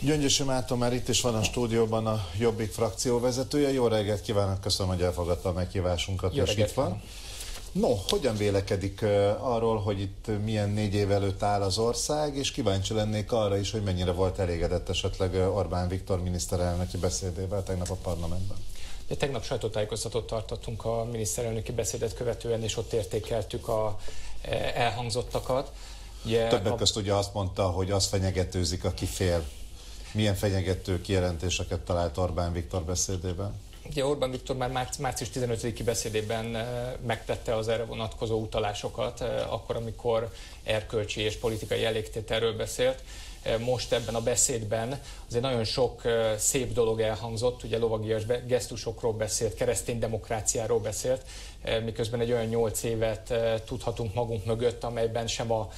Gyöngyösi Márton már itt is van a stúdióban, a Jobbik frakcióvezetője. Jó reggelt kívánok, köszönöm, hogy elfogadta a meghívásunkat, és itt van. No, hogyan vélekedik arról, hogy itt milyen 4 év előtt áll az ország, és kíváncsi lennék arra is, hogy mennyire volt elégedett esetleg Orbán Viktor miniszterelnöki beszédével tegnap a parlamentben? Tegnap sajtótájékoztatót tartottunk a miniszterelnöki beszédet követően, és ott értékeltük a elhangzottakat. Többek közt ugye azt mondta, hogy az fenyegetőzik, aki fél. Milyen fenyegető kijelentéseket talált Orbán Viktor beszédében? Ugye Orbán Viktor már március 15-i beszédében megtette az erre vonatkozó utalásokat, akkor, amikor erkölcsi és politikai elégtételről beszélt. Most ebben a beszédben azért nagyon sok szép dolog elhangzott, ugye lovagias gesztusokról beszélt, keresztény demokráciáról beszélt, miközben egy olyan 8 évet tudhatunk magunk mögött, amelyben sem a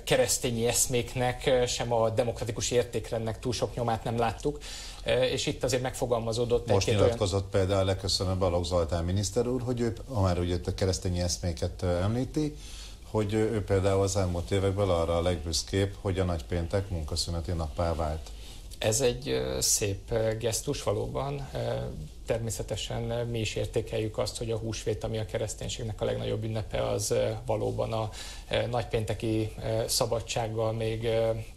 keresztényi eszméknek, sem a demokratikus értékrendnek túl sok nyomát nem láttuk. És itt azért megfogalmazódott most nyilatkozott például, leköszönöm, Balogh Zoltán miniszter úr, hogy ő, már ugye a keresztényi eszméket említi, hogy ő például az elmúlt években arra a legbüszkébb, hogy a nagypéntek munkaszüneti nappá vált. Ez egy szép gesztus valóban. Természetesen mi is értékeljük azt, hogy a húsvét, ami a kereszténységnek a legnagyobb ünnepe, az valóban a nagypénteki szabadsággal még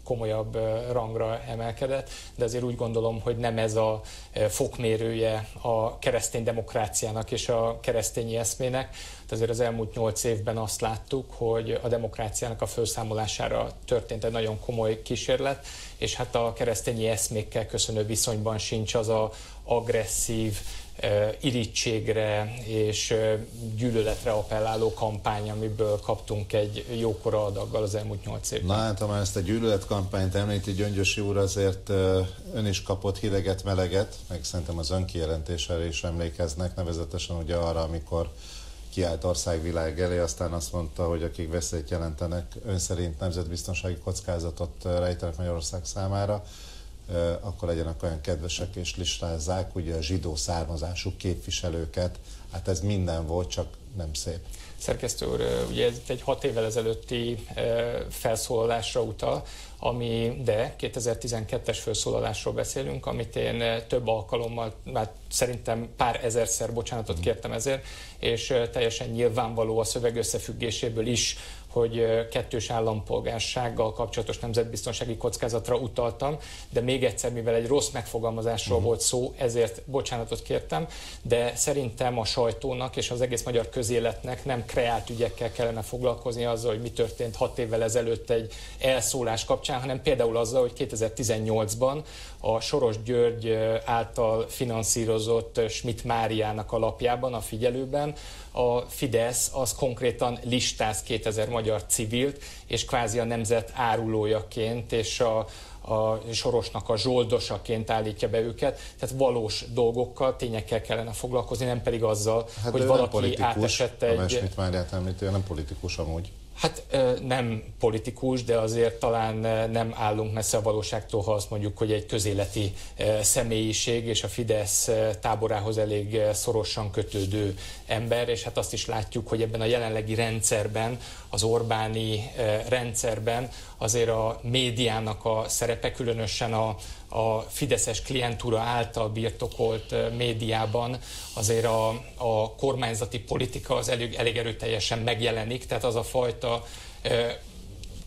komolyabb rangra emelkedett, de azért úgy gondolom, hogy nem ez a fokmérője a keresztény demokráciának és a keresztényi eszmének. Azért az elmúlt 8 évben azt láttuk, hogy a demokráciának a felszámolására történt egy nagyon komoly kísérlet, és hát a keresztényi eszmékkel köszönő viszonyban sincs az a agresszív, irítségre és gyűlöletre appelláló kampány, amiből kaptunk egy jókora adaggal az elmúlt 8 évben. Na hát, ha már ezt a gyűlöletkampányt említi Gyöngyösi úr, azért ön is kapott hideget, meleget, meg szerintem az önkijelentésére is emlékeznek, nevezetesen ugye arra, amikor kiállt országvilág elé, aztán azt mondta, hogy akik veszélyt jelentenek, ön szerint nemzetbiztonsági kockázatot rejtenek Magyarország számára, akkor legyenek olyan kedvesek és listázzák ugye a zsidó származású képviselőket. Hát ez minden volt, csak nem szép. Szerkesztő úr, ugye ez egy 6 évvel ezelőtti felszólalásra utal, de 2012-es felszólalásról beszélünk, amit én több alkalommal, már szerintem pár ezerszer bocsánatot kértem ezért, és teljesen nyilvánvaló a szöveg összefüggéséből is, hogy kettős állampolgársággal kapcsolatos nemzetbiztonsági kockázatra utaltam, de még egyszer, mivel egy rossz megfogalmazásról volt szó, ezért bocsánatot kértem, de szerintem a sajtónak és az egész magyar közéletnek nem kreált ügyekkel kellene foglalkozni azzal, hogy mi történt 6 évvel ezelőtt egy elszólás kapcsán, hanem például azzal, hogy 2018-ban a Soros György által finanszírozott Schmidt Máriának a lapjában, a Figyelőben, a Fidesz az konkrétan listáz 2000 magyar civilt, és kvázi a nemzet árulójaként és a Sorosnak a zsoldosaként állítja be őket. Tehát valós dolgokkal, tényekkel kellene foglalkozni, nem pedig azzal, hogy valaki átesett egy... A Schmidt Máriát említő, nem politikus amúgy. Hát nem politikus, de azért talán nem állunk messze a valóságtól, ha azt mondjuk, hogy egy közéleti személyiség és a Fidesz táborához elég szorosan kötődő ember, és hát azt is látjuk, hogy ebben a jelenlegi rendszerben, az Orbáni rendszerben azért a médiának a szerepe, különösen a fideszes klientúra által birtokolt médiában azért a kormányzati politika az elég erőteljesen megjelenik, tehát az a fajta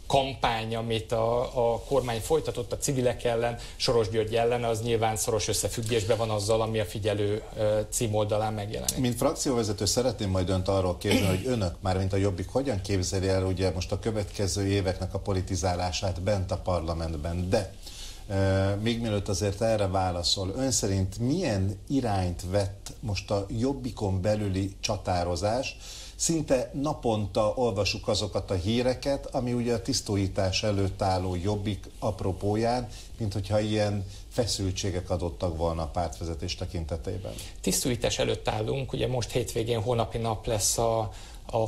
kampány, amit a kormány folytatott a civilek ellen, Soros György ellen, az nyilván szoros összefüggésben van azzal, ami a Figyelő címoldalán megjelenik. Mint frakcióvezető szeretném majd önt arról kérdezni, hogy önök, mármint a Jobbik, hogyan képzeli el ugye most a következő éveknek a politizálását bent a parlamentben, de még mielőtt azért erre válaszol, ön szerint milyen irányt vett most a Jobbikon belüli csatározás? Szinte naponta olvasuk azokat a híreket, ami ugye a tisztújítás előtt álló Jobbik apropóján, mint hogyha ilyen feszültségek adottak volna a pártvezetés tekintetében. Tisztújítás előtt állunk, ugye most hétvégén holnapi nap lesz a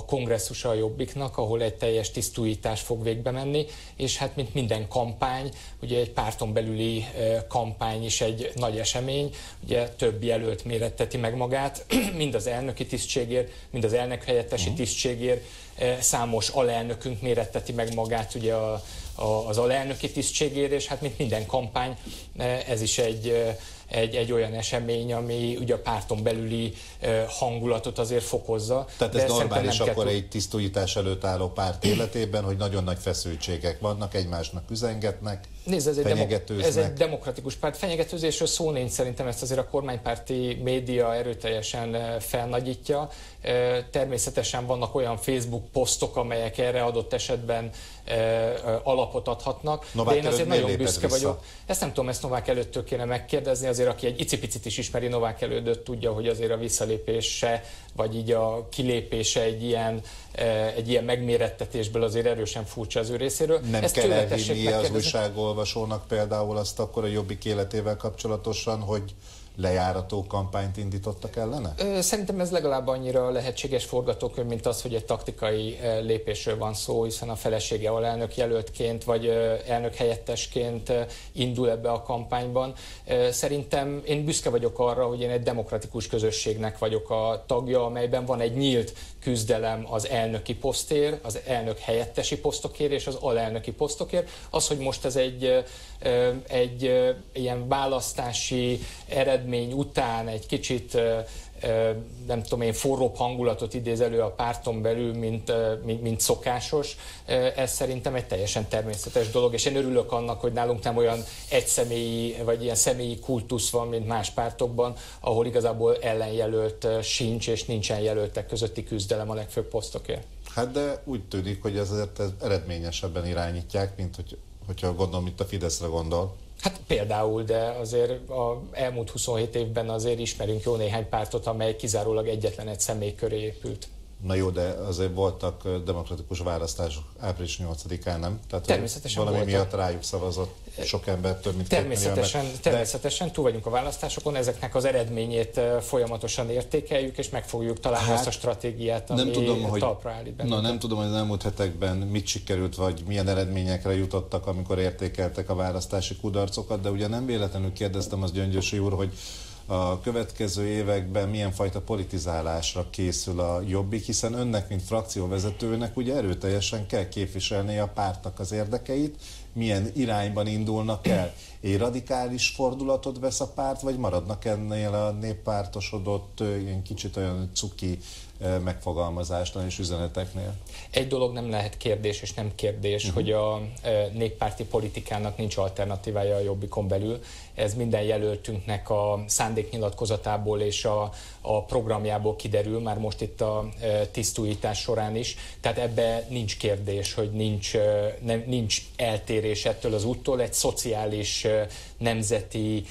kongresszusa a Jobbiknak, ahol egy teljes tisztújítás fog végbe menni, és hát mint minden kampány, ugye egy párton belüli kampány is egy nagy esemény, ugye több jelölt méretteti meg magát, mind az elnöki tisztségért, mind az elnök helyettesi tisztségért, számos alelnökünk méretteti meg magát ugye a az alelnöki tisztségért, és hát mint minden kampány, ez is egy olyan esemény, ami ugye a párton belüli hangulatot azért fokozza. Tehát ez normális akkor egy tisztújítás előtt álló párt életében, hogy nagyon nagy feszültségek vannak, egymásnak üzengetnek, fenyegetőznek. Ez egy demokratikus párt. Fenyegetőzésről szó nincs, szerintem ezt azért a kormánypárti média erőteljesen felnagyítja. Természetesen vannak olyan Facebook posztok, amelyek erre adott esetben alapot adhatnak. Novák de én azért nagyon büszke vissza? vagyok. Ezt nem tudom, ezt Novák előttől kéne megkérdezni, azért aki egy icipicit is ismeri Novák Elődöt, tudja, hogy azért a visszalépése, vagy így a kilépése egy ilyen megmérettetésből azért erősen furcsa az ő részéről. Nem ezt kell elhinni az újságolvasónak például azt akkor a Jobbik életével kapcsolatosan, hogy lejárató kampányt indítottak ellene? Szerintem ez legalább annyira lehetséges forgatókönyv, mint az, hogy egy taktikai lépésről van szó, hiszen a felesége alelnök jelöltként vagy elnök helyettesként indul ebbe a kampányban. Szerintem én büszke vagyok arra, hogy én egy demokratikus közösségnek vagyok a tagja, amelyben van egy nyílt küzdelem az elnöki posztért, az elnök helyettesi posztokért és az alelnöki posztokért. Az, hogy most ez egy ilyen választási eredmény után egy kicsit nem tudom én, forróbb hangulatot idéz elő a párton belül, mint szokásos. Ez szerintem egy teljesen természetes dolog, és én örülök annak, hogy nálunk nem olyan egyszemélyi, vagy ilyen személyi kultusz van, mint más pártokban, ahol igazából ellenjelölt sincs, és nincsen jelöltek közötti küzdelem a legfőbb posztokért. Hát de úgy tűnik, hogy ezért eredményesebben irányítják, mint hogyha gondolom, itt a Fideszre gondol. Hát például, de azért az elmúlt 27 évben azért ismerünk jó néhány pártot, amely kizárólag egyetlen egy személy köré épült. Na jó, de azért voltak demokratikus választások április 8-án, nem? Tehát természetesen valami voltak. Miatt rájuk szavazott sok ember, több mint Természetesen túl vagyunk a választásokon, ezeknek az eredményét folyamatosan értékeljük, és meg fogjuk találni azt a stratégiát, ami talpra állít bennünket. Nem tudom, hogy az elmúlt hetekben mit sikerült, vagy milyen eredményekre jutottak, amikor értékeltek a választási kudarcokat, de ugye nem véletlenül kérdeztem az Gyöngyösi úr, hogy a következő években milyen fajta politizálásra készül a Jobbik, hiszen önnek, mint frakcióvezetőnek ugye erőteljesen kell képviselnie a pártnak az érdekeit, milyen irányban indulnak el. Egy radikális fordulatot vesz a párt, vagy maradnak ennél a néppártosodott, ilyen kicsit olyan cuki megfogalmazásnál és üzeneteknél? Egy dolog nem lehet kérdés, és nem kérdés, hogy a néppárti politikának nincs alternatívája a Jobbikon belül. Ez minden jelöltünknek a szándéknyilatkozatából és a programjából kiderül, már most itt a tisztújítás során is. Tehát ebbe nincs kérdés, hogy nincs eltérés ettől az úttól. Egy szociális, nemzeti,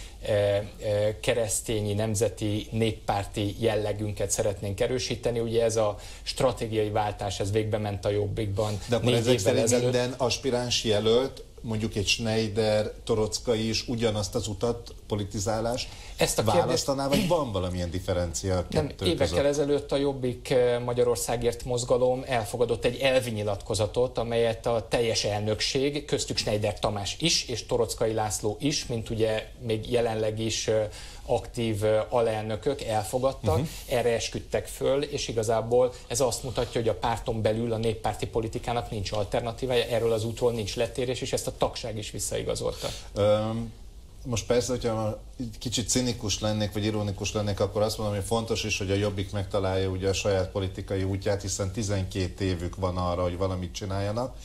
keresztényi, nemzeti, néppárti jellegünket szeretnénk erősíteni. Ugye ez a stratégiai váltás, ez végbe ment a Jobbikban. De akkor ezek szerint minden aspiráns jelölt, mondjuk egy Schneider, Torockai is ugyanazt az utat, politizálást választaná, vagy van valamilyen differencia a kettő között? Évekkel ezelőtt a Jobbik Magyarországért mozgalom elfogadott egy elvi nyilatkozatot, amelyet a teljes elnökség, köztük Schneider Tamás is, és Torockai László is, mint ugye még jelenleg is aktív alelnökök elfogadtak, erre esküdtek föl, és igazából ez azt mutatja, hogy a párton belül a néppárti politikának nincs alternatívája, erről az útról nincs letérés, és ezt a tagság is visszaigazolta. Most persze, hogyha kicsit cinikus lennék, vagy ironikus lennék, akkor azt mondom, hogy fontos is, hogy a Jobbik megtalálja ugye a saját politikai útját, hiszen 12 évük van arra, hogy valamit csináljanak.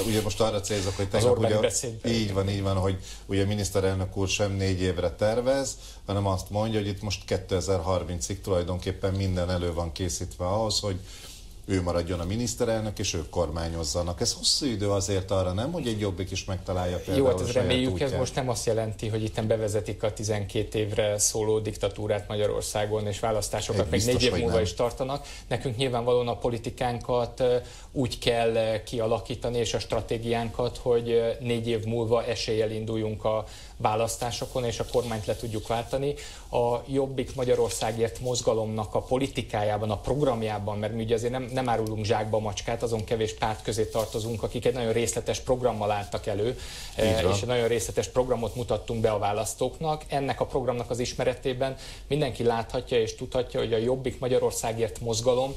Ugye most arra célzok, hogy tegnap ugye, így van, hogy ugye a miniszterelnök úr sem 4 évre tervez, hanem azt mondja, hogy itt most 2030-ig tulajdonképpen minden elő van készítve ahhoz, hogy ő maradjon a miniszterelnök, és ők kormányozzanak. Ez hosszú idő azért arra, nem, hogy egy Jobbik is megtalálja például jó, hát ez a saját reméljük, útját. Ez most nem azt jelenti, hogy itt bevezetik a 12 évre szóló diktatúrát Magyarországon, és választásokat még 4 év múlva is tartanak. Nekünk nyilvánvalóan a politikánkat úgy kell kialakítani, és a stratégiánkat, hogy 4 év múlva eséllyel induljunk a választásokon, és a kormányt le tudjuk váltani. A Jobbik Magyarországért mozgalomnak a politikájában, a programjában, mert mi ugye azért nem árulunk zsákba macskát, azon kevés párt közé tartozunk, akik egy nagyon részletes programmal álltak elő, és egy nagyon részletes programot mutattunk be a választóknak. Ennek a programnak az ismeretében mindenki láthatja és tudhatja, hogy a Jobbik Magyarországért mozgalom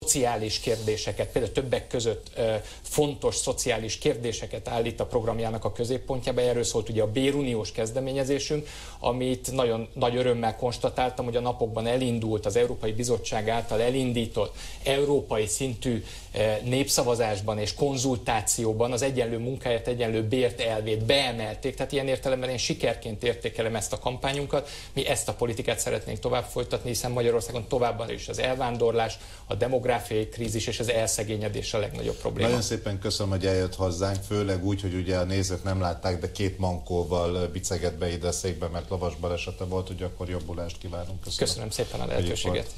szociális kérdéseket, például többek között fontos szociális kérdéseket állít a programjának a középpontjába. Erről szólt ugye a béruniós kezdeményezésünk, amit nagyon nagy örömmel konstatáltam, hogy a napokban elindult az Európai Bizottság által elindított európai szintű népszavazásban és konzultációban az egyenlő munkáért, egyenlő bért elvét beemelték. Tehát ilyen értelemben én sikerként értékelem ezt a kampányunkat. Mi ezt a politikát szeretnénk tovább folytatni, hiszen Magyarországon továbbra is az elvándorlás, a demográfiai krízis és az elszegényedés a legnagyobb probléma. Nagyon szépen köszönöm, hogy eljött hozzánk, főleg úgy, hogy ugye a nézők nem látták, de 2 mankóval bicegett be ide a székbe, mert lovas balesete volt, hogy akkor jobbulást kívánunk. Köszönöm szépen a lehetőséget.